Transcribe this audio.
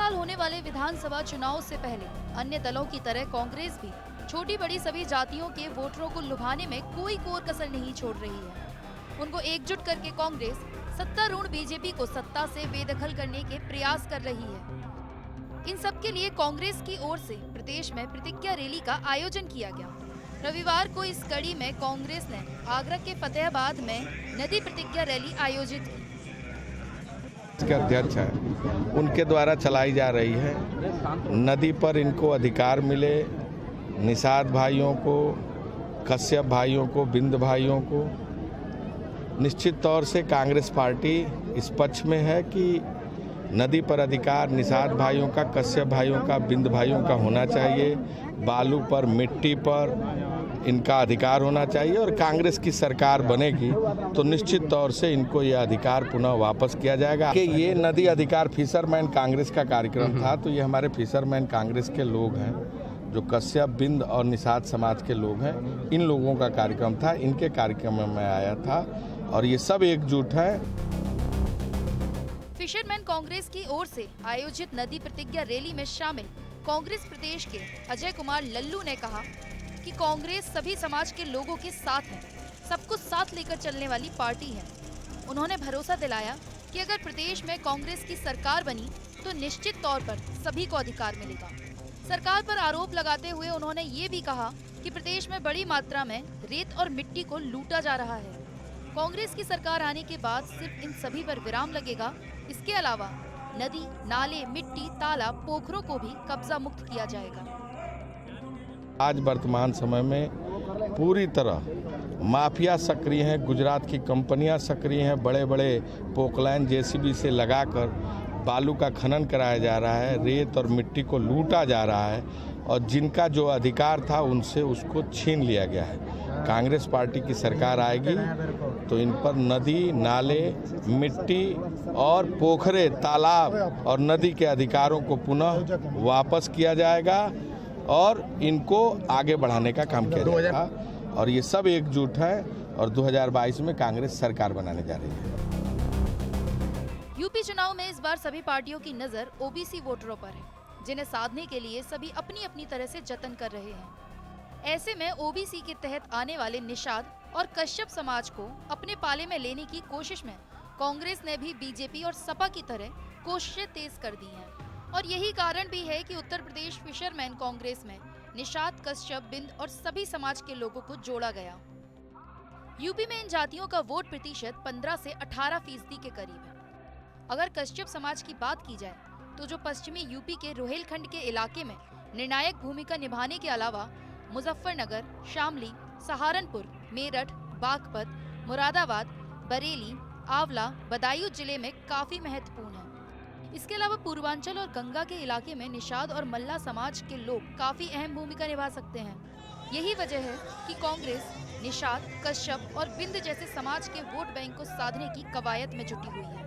साल होने वाले विधानसभा चुनाव से पहले अन्य दलों की तरह कांग्रेस भी छोटी बड़ी सभी जातियों के वोटरों को लुभाने में कोई कोर कसर नहीं छोड़ रही है। उनको एकजुट करके कांग्रेस सत्तारूढ़ बीजेपी को सत्ता से बेदखल करने के प्रयास कर रही है। इन सब के लिए कांग्रेस की ओर से प्रदेश में प्रतिज्ञा रैली का आयोजन किया गया। रविवार को इस कड़ी में कांग्रेस ने आगरा के फतेहाबाद में नदी प्रतिज्ञा रैली आयोजित की। के अध्यक्ष हैं, उनके द्वारा चलाई जा रही है। नदी पर इनको अधिकार मिले, निषाद भाइयों को, कश्यप भाइयों को, बिंद भाइयों को। निश्चित तौर से कांग्रेस पार्टी इस पक्ष में है कि नदी पर अधिकार निषाद भाइयों का, कश्यप भाइयों का, बिंद भाइयों का होना चाहिए। बालू पर, मिट्टी पर इनका अधिकार होना चाहिए और कांग्रेस की सरकार बनेगी तो निश्चित तौर से इनको ये अधिकार पुनः वापस किया जाएगा। कि ये नदी अधिकार फिशरमैन कांग्रेस का कार्यक्रम था, तो ये हमारे फिशरमैन कांग्रेस के लोग हैं, जो कश्यप, बिंद और निषाद समाज के लोग हैं, इन लोगों का कार्यक्रम था। इनके कार्यक्रम में मैं आया था और ये सब एकजुट हैं। फिशरमैन कांग्रेस की ओर से आयोजित नदी प्रतिज्ञा रैली में शामिल कांग्रेस प्रदेश के अजय कुमार लल्लू ने कहा कि कांग्रेस सभी समाज के लोगों के साथ है, सबको साथ लेकर चलने वाली पार्टी है। उन्होंने भरोसा दिलाया कि अगर प्रदेश में कांग्रेस की सरकार बनी तो निश्चित तौर पर सभी को अधिकार मिलेगा। सरकार पर आरोप लगाते हुए उन्होंने ये भी कहा कि प्रदेश में बड़ी मात्रा में रेत और मिट्टी को लूटा जा रहा है। कांग्रेस की सरकार आने के बाद सिर्फ इन सभी पर विराम लगेगा। इसके अलावा नदी, नाले, मिट्टी, तालाब, पोखरों को भी कब्जा मुक्त किया जाएगा। आज वर्तमान समय में पूरी तरह माफिया सक्रिय हैं, गुजरात की कंपनियां सक्रिय हैं। बड़े बड़े पोकलाइन जेसीबी से लगाकर बालू का खनन कराया जा रहा है, रेत और मिट्टी को लूटा जा रहा है और जिनका जो अधिकार था उनसे उसको छीन लिया गया है। कांग्रेस पार्टी की सरकार आएगी तो इन पर नदी, नाले, मिट्टी और पोखरे, तालाब और नदी के अधिकारों को पुनः वापस किया जाएगा और इनको आगे बढ़ाने का काम किया जाएगा। और ये सब एकजुट हैं और 2022 में कांग्रेस सरकार बनाने जा रही है। यूपी चुनाव में इस बार सभी पार्टियों की नजर ओबीसी वोटरों पर है, जिन्हें साधने के लिए सभी अपनी अपनी तरह से जतन कर रहे हैं। ऐसे में ओबीसी के तहत आने वाले निषाद और कश्यप समाज को अपने पाले में लेने की कोशिश में कांग्रेस ने भी बीजेपी और सपा की तरह कोशिशें तेज कर दी हैं। और यही कारण भी है कि उत्तर प्रदेश फिशरमैन कांग्रेस में निषाद, कश्यप, बिंद और सभी समाज के लोगों को जोड़ा गया। यूपी में इन जातियों का वोट प्रतिशत 15 से 18% के करीब है। अगर कश्यप समाज की बात की जाए तो जो पश्चिमी यूपी के रोहेलखंड के इलाके में निर्णायक भूमिका निभाने के अलावा मुजफ्फरनगर, शामली, सहारनपुर, मेरठ, बागपत, मुरादाबाद, बरेली, आंवला, बदायूं जिले में काफी महत्वपूर्ण है। इसके अलावा पूर्वांचल और गंगा के इलाके में निषाद और मल्ला समाज के लोग काफी अहम भूमिका निभा सकते हैं। यही वजह है कि कांग्रेस निषाद, कश्यप और बिंद जैसे समाज के वोट बैंक को साधने की कवायद में जुटी हुई है।